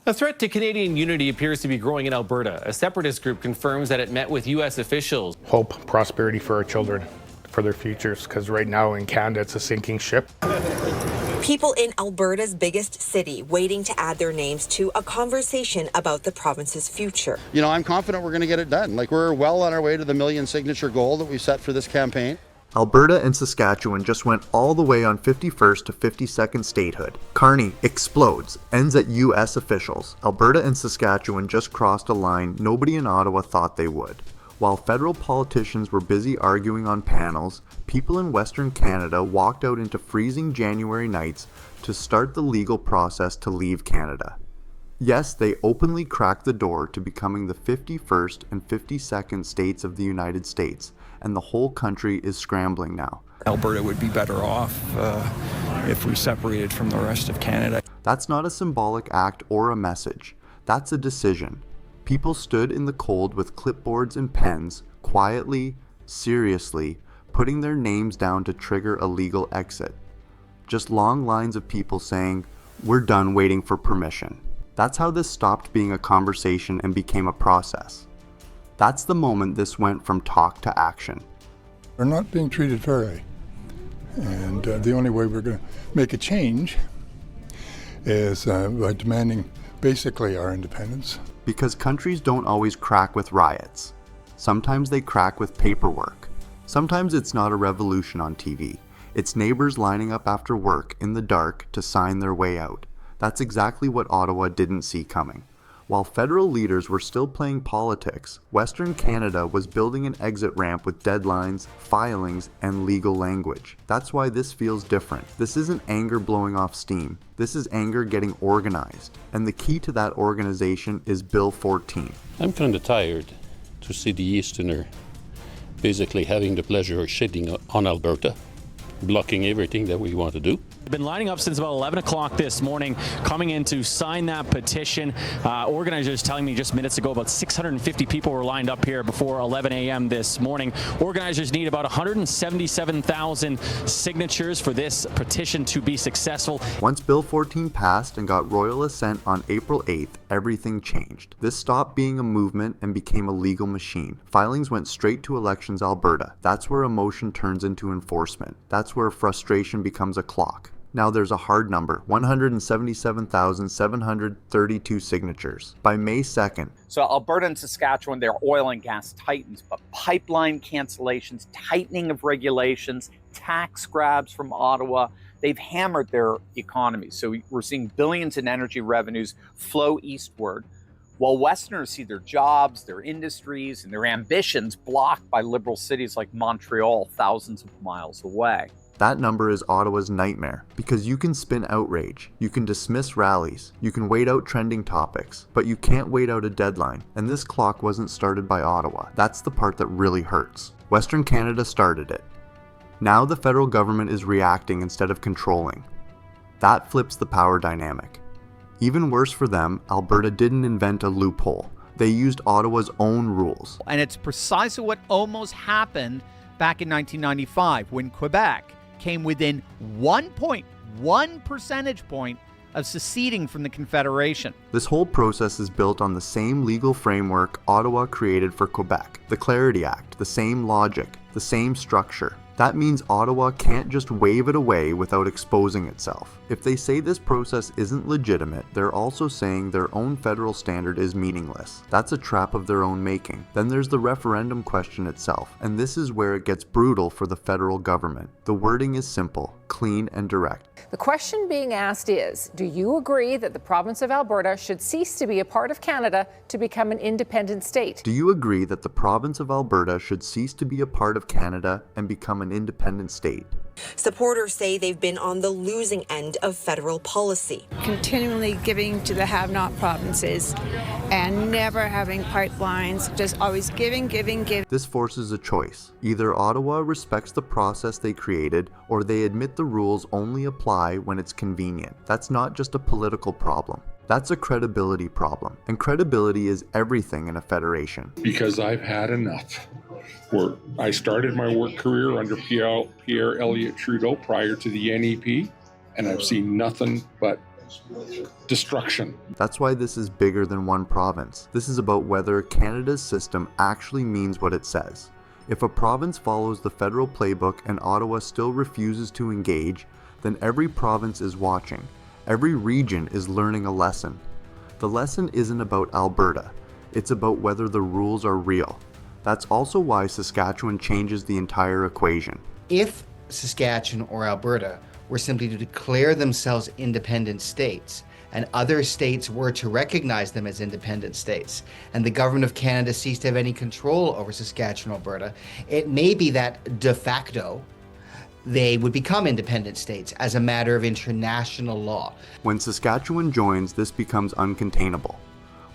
A threat to Canadian unity appears to be growing in Alberta. A separatist group confirms that it met with U.S. officials. Hope, prosperity for our children, for their futures, because right now in Canada it's a sinking ship. People in Alberta's biggest city waiting to add their names to a conversation about the province's future. You know, I'm confident we're going to get it done. Like, we're well on our way to the 1 million signature goal that we set for this campaign. Alberta and Saskatchewan just went all the way on 51st to 52nd Statehood. Carney explodes, ends at U.S. officials. Alberta and Saskatchewan just crossed a line nobody in Ottawa thought they would. While federal politicians were busy arguing on panels, people in Western Canada walked out into freezing January nights to start the legal process to leave Canada. Yes, they openly cracked the door to becoming the 51st and 52nd states of the United States, and the whole country is scrambling now. Alberta would be better off if we separated from the rest of Canada. That's not a symbolic act or a message. That's a decision. People stood in the cold with clipboards and pens, quietly, seriously, putting their names down to trigger a legal exit. Just long lines of people saying, "We're done waiting for permission." That's how this stopped being a conversation and became a process. That's the moment this went from talk to action. We're not being treated fairly. And the only way we're going to make a change is by demanding basically our independence. Because countries don't always crack with riots. Sometimes they crack with paperwork. Sometimes it's not a revolution on TV. It's neighbors lining up after work in the dark to sign their way out. That's exactly what Ottawa didn't see coming. While federal leaders were still playing politics, Western Canada was building an exit ramp with deadlines, filings, and legal language. That's why this feels different. This isn't anger blowing off steam. This is anger getting organized. And the key to that organization is Bill 14. I'm kind of tired to see the Easterner basically having the pleasure of shitting on Alberta, blocking everything that we want to do. Been lining up since about 11 o'clock this morning, coming in to sign that petition. Organizers telling me just minutes ago about 650 people were lined up here before 11 a.m. this morning. Organizers need about 177,000 signatures for this petition to be successful. Once Bill 14 passed and got royal assent on April 8th, everything changed. This stopped being a movement and became a legal machine. Filings went straight to Elections Alberta. That's where emotion turns into enforcement. That's where frustration becomes a clock. Now there's a hard number, 177,732 signatures. By May 2nd. So Alberta and Saskatchewan, they're oil and gas titans, but pipeline cancellations, tightening of regulations, tax grabs from Ottawa, they've hammered their economies. So we're seeing billions in energy revenues flow eastward, while Westerners see their jobs, their industries, and their ambitions blocked by liberal cities like Montreal, thousands of miles away. That number is Ottawa's nightmare, because you can spin outrage, you can dismiss rallies, you can wait out trending topics, but you can't wait out a deadline, and this clock wasn't started by Ottawa. That's the part that really hurts. Western Canada started it. Now the federal government is reacting instead of controlling. That flips the power dynamic. Even worse for them, Alberta didn't invent a loophole. They used Ottawa's own rules. And it's precisely what almost happened back in 1995 when Quebec came within 1.1 percentage point of seceding from the Confederation. This whole process is built on the same legal framework Ottawa created for Quebec, the Clarity Act, the same logic, the same structure. That means Ottawa can't just wave it away without exposing itself. If they say this process isn't legitimate, they're also saying their own federal standard is meaningless. That's a trap of their own making. Then there's the referendum question itself, and this is where it gets brutal for the federal government. The wording is simple, clean, and direct. The question being asked is, do you agree that the province of Alberta should cease to be a part of Canada to become an independent state? Do you agree that the province of Alberta should cease to be a part of Canada and become an independent state? Supporters say they've been on the losing end of federal policy. Continually giving to the have-not provinces and never having pipelines, just always giving. This forces a choice. Either Ottawa respects the process they created, or they admit the rules only apply when it's convenient. That's not just a political problem. That's a credibility problem. And credibility is everything in a federation. Because I've had enough. I started my work career under Pierre Elliott Trudeau prior to the NEP, and I've seen nothing but destruction. That's why this is bigger than one province. This is about whether Canada's system actually means what it says. If a province follows the federal playbook and Ottawa still refuses to engage, then every province is watching. Every region is learning a lesson. The lesson isn't about Alberta. It's about whether the rules are real. That's also why Saskatchewan changes the entire equation. If Saskatchewan or Alberta were simply to declare themselves independent states, and other states were to recognize them as independent states, and the government of Canada ceased to have any control over Saskatchewan, Alberta, it may be that de facto they would become independent states as a matter of international law. When Saskatchewan joins, this becomes uncontainable.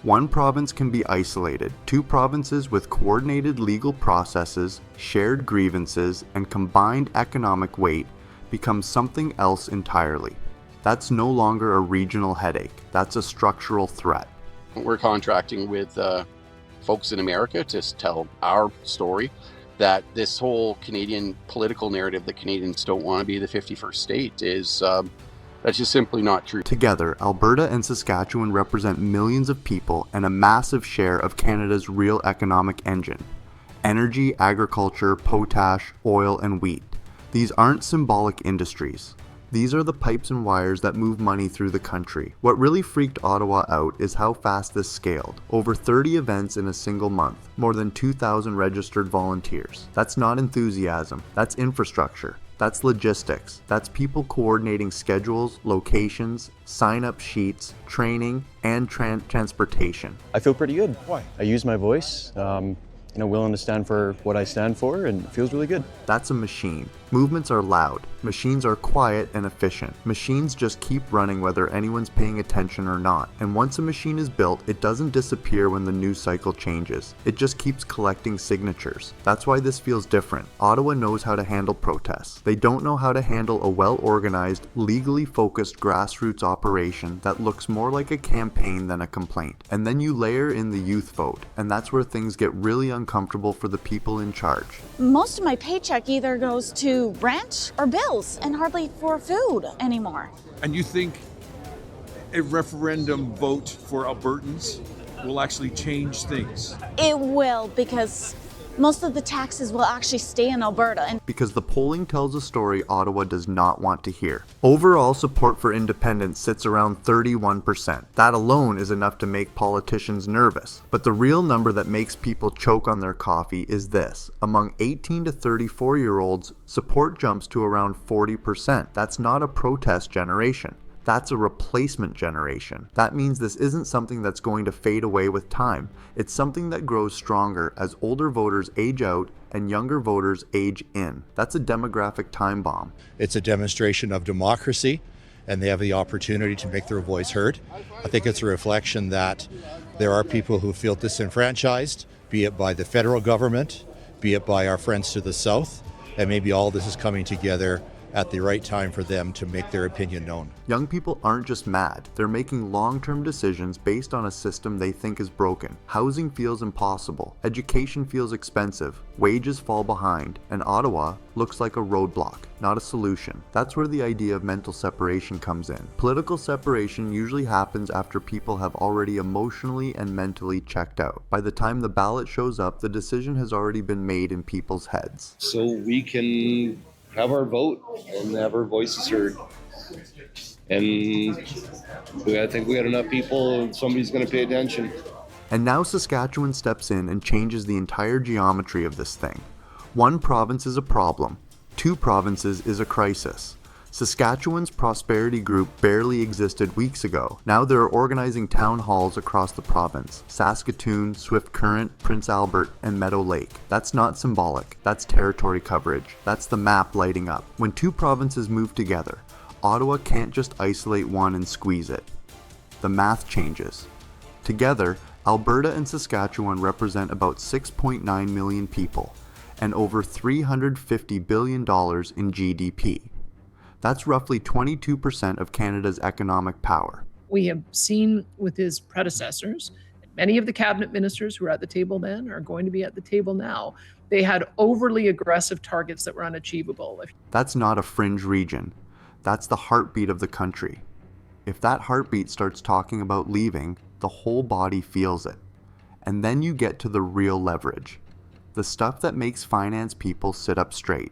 One province can be isolated. Two provinces with coordinated legal processes, shared grievances, and combined economic weight becomes something else entirely. That's no longer a regional headache. That's a structural threat. We're contracting with folks in America to tell our story, that this whole Canadian political narrative that Canadians don't want to be the 51st state is that's just simply not true. Together, Alberta and Saskatchewan represent millions of people and a massive share of Canada's real economic engine. Energy, agriculture, potash, oil, and wheat. These aren't symbolic industries. These are the pipes and wires that move money through the country. What really freaked Ottawa out is how fast this scaled. Over 30 events in a single month, more than 2,000 registered volunteers. That's not enthusiasm, that's infrastructure. That's logistics. That's people coordinating schedules, locations, sign-up sheets, training, and transportation. I feel pretty good. Why? I use my voice, willing to stand for what I stand for, and it feels really good. That's a machine. Movements are loud. Machines are quiet and efficient. Machines just keep running whether anyone's paying attention or not. And once a machine is built, it doesn't disappear when the news cycle changes. It just keeps collecting signatures. That's why this feels different. Ottawa knows how to handle protests. They don't know how to handle a well-organized, legally focused grassroots operation that looks more like a campaign than a complaint. And then you layer in the youth vote, and that's where things get really uncomfortable for the people in charge. Most of my paycheck either goes to rent or bills and hardly for food anymore. And you think a referendum vote for Albertans will actually change things? It will, because most of the taxes will actually stay in Alberta. Because the polling tells a story Ottawa does not want to hear. Overall support for independence sits around 31%. That alone is enough to make politicians nervous. But the real number that makes people choke on their coffee is this. Among 18 to 34-year-olds, support jumps to around 40%. That's not a protest generation. That's a replacement generation. That means this isn't something that's going to fade away with time. It's something that grows stronger as older voters age out and younger voters age in. That's a demographic time bomb. It's a demonstration of democracy, and they have the opportunity to make their voice heard. I think it's a reflection that there are people who feel disenfranchised, be it by the federal government, be it by our friends to the south, and maybe all this is coming together at the right time for them to make their opinion known. Young people aren't just mad, they're making long-term decisions based on a system they think is broken. Housing feels impossible, education feels expensive, wages fall behind, and Ottawa looks like a roadblock, not a solution. That's where the idea of mental separation comes in. Political separation usually happens after people have already emotionally and mentally checked out. By the time the ballot shows up, the decision has already been made in people's heads. So we can have our vote and have our voices heard. And I think we got enough people, somebody's going to pay attention. And now Saskatchewan steps in and changes the entire geometry of this thing. One province is a problem. Two provinces is a crisis. Saskatchewan's prosperity group barely existed weeks ago. Now they're organizing town halls across the province. Saskatoon, Swift Current, Prince Albert, and Meadow Lake. That's not symbolic. That's territory coverage. That's the map lighting up. When two provinces move together, Ottawa can't just isolate one and squeeze it. The math changes. Together, Alberta and Saskatchewan represent about 6.9 million people and over $350 billion in GDP. That's roughly 22% of Canada's economic power. We have seen with his predecessors, many of the cabinet ministers who were at the table then are going to be at the table now. They had overly aggressive targets that were unachievable. That's not a fringe region. That's the heartbeat of the country. If that heartbeat starts talking about leaving, the whole body feels it. And then you get to the real leverage. The stuff that makes finance people sit up straight.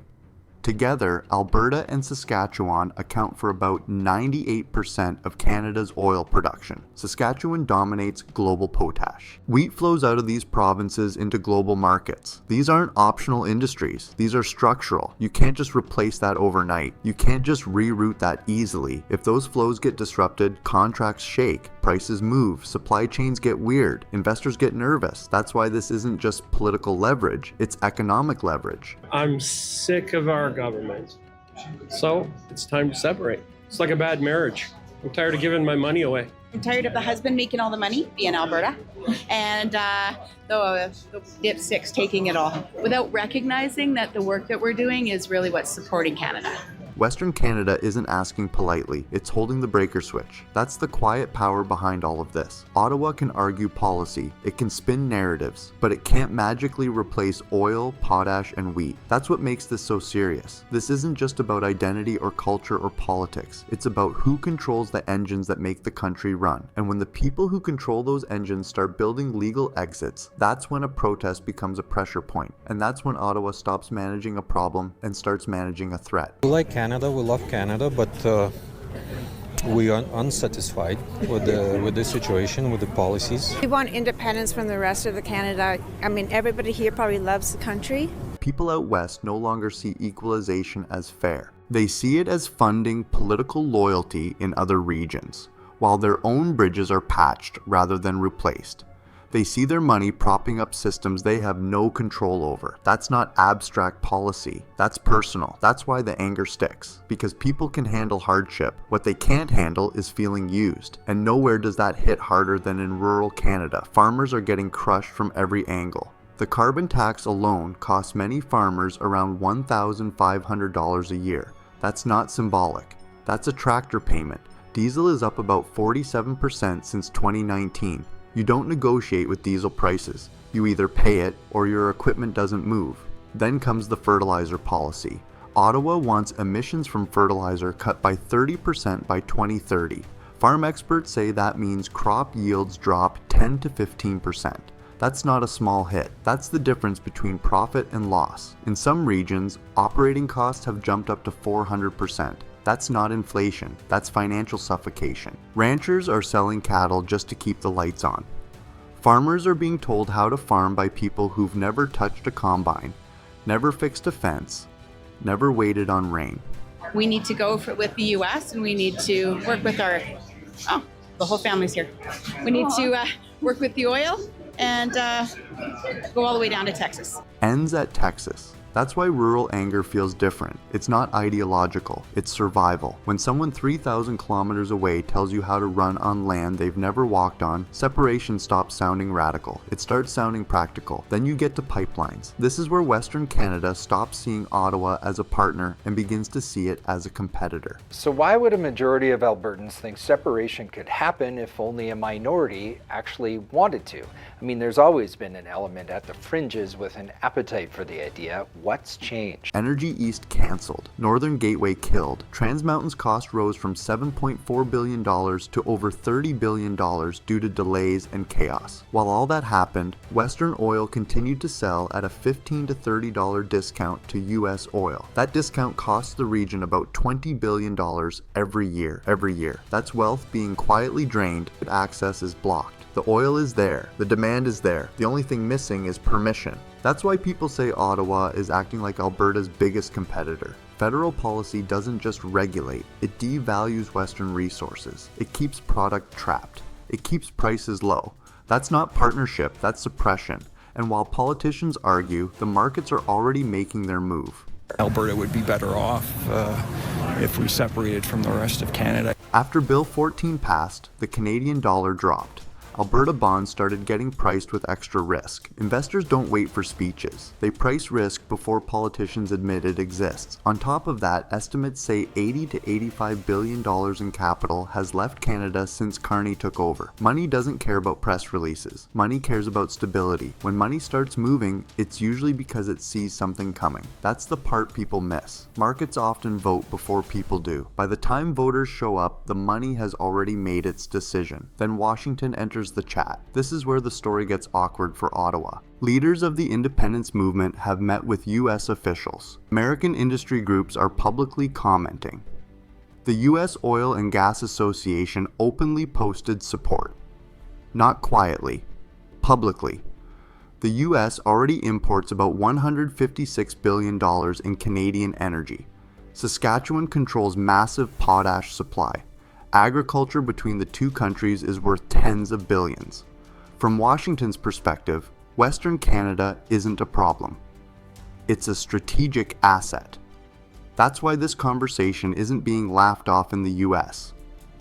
Together, Alberta and Saskatchewan account for about 98% of Canada's oil production. Saskatchewan dominates global potash. Wheat flows out of these provinces into global markets. These aren't optional industries. These are structural. You can't just replace that overnight. You can't just reroute that easily. If those flows get disrupted, contracts shake, prices move, supply chains get weird, investors get nervous. That's why this isn't just political leverage, it's economic leverage. I'm sick of our government. So it's time to separate. It's like a bad marriage. I'm tired of giving my money away. I'm tired of the husband making all the money, being Alberta, and the dipsticks taking it all, without recognizing that the work that we're doing is really what's supporting Canada. Western Canada isn't asking politely, it's holding the breaker switch. That's the quiet power behind all of this. Ottawa can argue policy, it can spin narratives, but it can't magically replace oil, potash, and wheat. That's what makes this so serious. This isn't just about identity or culture or politics. It's about who controls the engines that make the country run. And when the people who control those engines start building legal exits, that's when a protest becomes a pressure point. And that's when Ottawa stops managing a problem and starts managing a threat. Like Canada, we love Canada, but we are unsatisfied with the situation, with the policies. We want independence from the rest of the Canada. I mean, everybody here probably loves the country. People out west no longer see equalization as fair. They see it as funding political loyalty in other regions, while their own bridges are patched rather than replaced. They see their money propping up systems they have no control over. That's not abstract policy. That's personal. That's why the anger sticks. Because people can handle hardship. What they can't handle is feeling used. And nowhere does that hit harder than in rural Canada. Farmers are getting crushed from every angle. The carbon tax alone costs many farmers around $1,500 a year. That's not symbolic. That's a tractor payment. Diesel is up about 47% since 2019. You don't negotiate with diesel prices. You either pay it or your equipment doesn't move. Then comes the fertilizer policy. Ottawa wants emissions from fertilizer cut by 30% by 2030. Farm experts say that means crop yields drop 10 to 15%. That's not a small hit. That's the difference between profit and loss. In some regions, operating costs have jumped up to 400%. That's not inflation, that's financial suffocation. Ranchers are selling cattle just to keep the lights on. Farmers are being told how to farm by people who've never touched a combine, never fixed a fence, never waited on rain. We need to go with the U.S. and we need to work with the whole family's here. We need to work with the oil and go all the way down to Texas. Ends at Texas. That's why rural anger feels different. It's not ideological, it's survival. When someone 3,000 kilometers away tells you how to run on land they've never walked on, separation stops sounding radical. It starts sounding practical. Then you get to pipelines. This is where Western Canada stops seeing Ottawa as a partner and begins to see it as a competitor. So why would a majority of Albertans think separation could happen if only a minority actually wanted to? I mean, there's always been an element at the fringes with an appetite for the idea. What's changed? Energy East cancelled. Northern Gateway killed. Trans Mountain's cost rose from $7.4 billion to over $30 billion due to delays and chaos. While all that happened, Western Oil continued to sell at a $15 to $30 discount to US oil. That discount costs the region about $20 billion every year. That's wealth being quietly drained, but access is blocked. The oil is there, the demand is there, the only thing missing is permission. That's why people say Ottawa is acting like Alberta's biggest competitor. Federal policy doesn't just regulate, it devalues Western resources. It keeps product trapped. It keeps prices low. That's not partnership, that's suppression. And while politicians argue, the markets are already making their move. Alberta would be better off if we separated from the rest of Canada. After Bill 14 passed, the Canadian dollar dropped. Alberta bonds started getting priced with extra risk. Investors don't wait for speeches. They price risk before politicians admit it exists. On top of that, estimates say $80 to $85 billion in capital has left Canada since Carney took over. Money doesn't care about press releases. Money cares about stability. When money starts moving, it's usually because it sees something coming. That's the part people miss. Markets often vote before people do. By the time voters show up, the money has already made its decision. Then Washington enters the chat. This is where the story gets awkward for Ottawa. Leaders of the independence movement have met with U.S. officials. American industry groups are publicly commenting. The U.S. Oil and Gas Association openly posted support. Not quietly, publicly. The U.S. already imports about $156 billion in Canadian energy. Saskatchewan controls massive potash supply. Agriculture between the two countries is worth tens of billions. From Washington's perspective, Western Canada isn't a problem. It's a strategic asset. That's why this conversation isn't being laughed off in the US.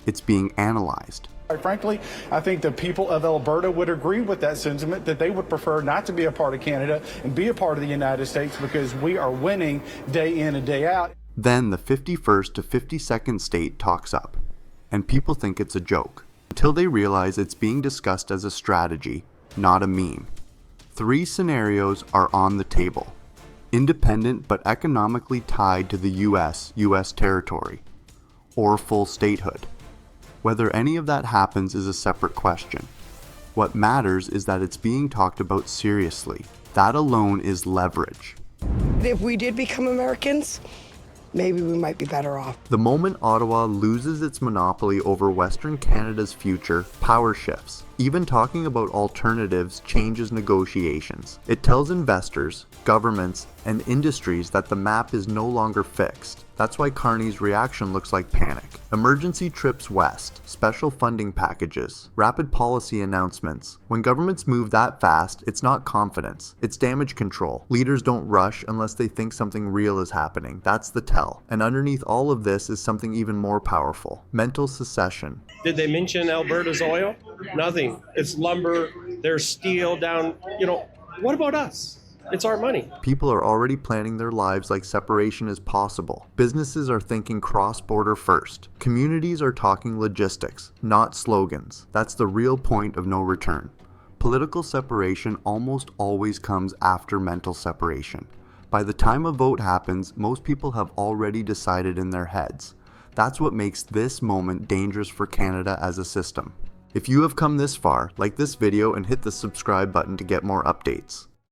It's being analyzed. Quite frankly, I think the people of Alberta would agree with that sentiment, that they would prefer not to be a part of Canada and be a part of the United States because we are winning day in and day out. Then the 51st to 52nd state talks up, and people think it's a joke, until they realize it's being discussed as a strategy, not a meme. 3 scenarios are on the table. Independent but economically tied to the US territory, or full statehood. Whether any of that happens is a separate question. What matters is that it's being talked about seriously. That alone is leverage. If we did become Americans, maybe we might be better off. The moment Ottawa loses its monopoly over Western Canada's future, power shifts. Even talking about alternatives changes negotiations. It tells investors, governments, and industries that the map is no longer fixed. That's why Carney's reaction looks like panic. Emergency trips west, special funding packages, rapid policy announcements. When governments move that fast, it's not confidence, it's damage control. Leaders don't rush unless they think something real is happening. That's the tell. And underneath all of this is something even more powerful: mental secession. Did they mention Alberta's oil? Nothing. It's lumber, there's steel down, what about us? It's our money. People are already planning their lives like separation is possible. Businesses are thinking cross-border first. Communities are talking logistics, not slogans. That's the real point of no return. Political separation almost always comes after mental separation. By the time a vote happens, most people have already decided in their heads. That's what makes this moment dangerous for Canada as a system. If you have come this far, like this video and hit the subscribe button to get more updates.